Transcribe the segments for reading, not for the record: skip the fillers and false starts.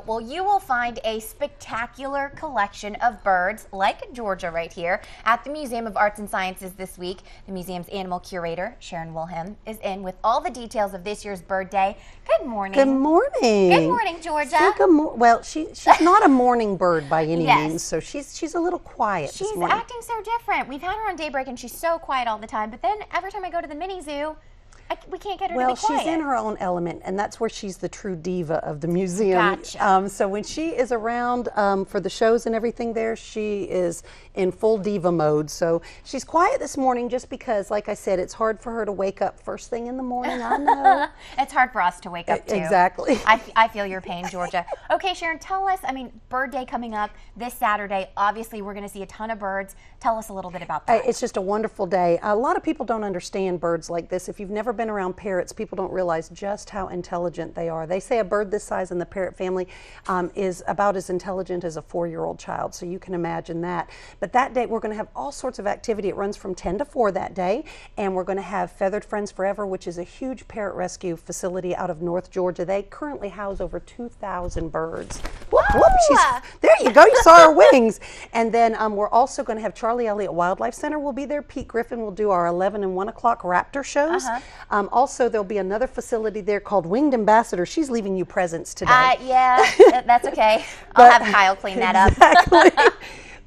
Well, you will find a spectacular collection of birds, like Georgia right here, at the Museum of Arts and Sciences this week. The museum's animal curator, Sharron Wilhelm, is in with all the details of this year's Bird Day. Good morning. Good morning. Good morning, Georgia. Well, she's not a morning bird by any means, so she's a little quiet this morning. She's acting so different. We've had her on Daybreak, and she's so quiet all the time, but then every time I go to the mini zoo, we can't get her to be quiet. Well, she's in her own element, and that's where she's the true diva of the museum. Gotcha. So when she is around for the shows and everything there, she is in full diva mode. So she's quiet this morning just because, like I said, it's hard for her to wake up first thing in the morning. I know. It's hard for us to wake up, too. Exactly. I feel your pain, Georgia. Okay, Sharron, tell us, Bird Day coming up this Saturday. Obviously, we're going to see a ton of birds. Tell us a little bit about that. It's just a wonderful day. A lot of people don't understand birds like this. If you've never been around parrots, people don't realize just how intelligent they are. They say a bird this size in the parrot family is about as intelligent as a 4-year-old child, so you can imagine that. But that day we're going to have all sorts of activity. It runs from 10 to 4 that day, and we're going to have Feathered Friends Forever, which is a huge parrot rescue facility out of North Georgia. They currently house over 2,000 birds. Whoop, whoop, there you go, you saw her wings. And then we're also going to have Charlie Elliott Wildlife Center will be there. Pete Griffin will do our 11 and 1 o'clock raptor shows. Also, there'll be another facility there called Winged Ambassador. She's leaving you presents today. Yeah, that's okay. I'll have Kyle clean that up. Exactly.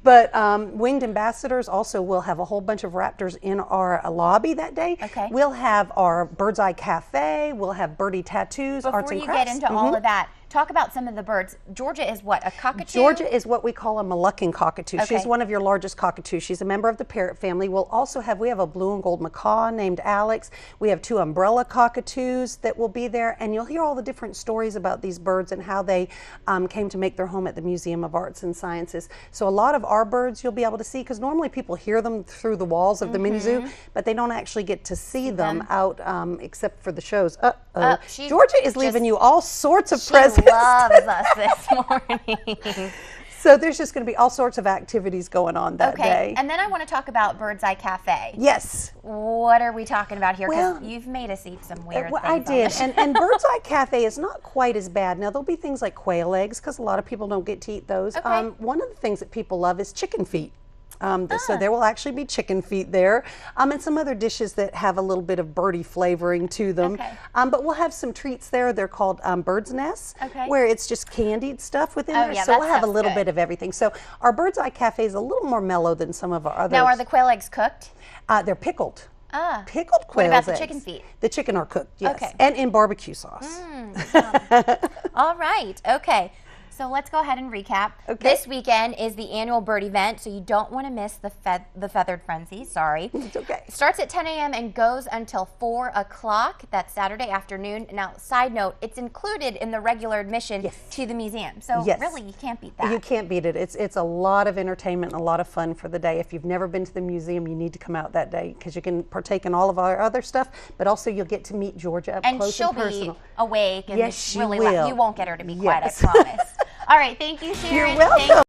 But Winged Ambassadors also will have a whole bunch of raptors in our lobby that day. Okay. We'll have our Bird's Eye Cafe. We'll have birdie tattoos, arts and crafts. Before you get into all of that, talk about some of the birds. Georgia is what, a cockatoo? Georgia is what we call a Moluccan Cockatoo. Okay. She's one of your largest cockatoos. She's a member of the parrot family. We'll also have, we have a blue and gold macaw named Alex. We have 2 umbrella cockatoos that will be there, and you'll hear all the different stories about these birds and how they came to make their home at the Museum of Arts and Sciences. So a lot of our birds you'll be able to see, because normally people hear them through the walls of the mini zoo, but they don't actually get to see them out except for the shows. Georgia is leaving you all sorts of presents. She loves us this morning. So there's just going to be all sorts of activities going on that day. And then I want to talk about Bird's Eye Cafe. Yes. What are we talking about here? Because you've made us eat some weird things. I did. And Bird's Eye Cafe is not quite as bad. Now, there'll be things like quail eggs, because a lot of people don't get to eat those. Okay. One of the things that people love is chicken feet. So there will actually be chicken feet there, and some other dishes that have a little bit of birdie flavoring to them. Okay. But we'll have some treats there. They're called bird's nests, where it's just candied stuff within there. Yeah, so we'll have a little bit of everything. So our Bird's Eye Cafe is a little more mellow than some of our others. Now, are the quail eggs cooked? They're pickled. Pickled What quail about the eggs. chicken feet? The chicken are cooked, yes. Okay. And in barbecue sauce. All right. Okay. So let's go ahead and recap. This weekend is the annual bird event, so you don't want to miss the Feathered Frenzy. Sorry. It's okay. It starts at 10 a.m. and goes until 4 o'clock. That's Saturday afternoon. Now, side note, it's included in the regular admission to the museum. So really, you can't beat that. You can't beat it. It's a lot of entertainment and a lot of fun for the day. If you've never been to the museum, you need to come out that day, because you can partake in all of our other stuff, but also you'll get to meet Georgia up close and personal. And she'll be awake and yes, she really will. You won't get her to be quiet, I promise. All right, thank you, Sharron. You're welcome.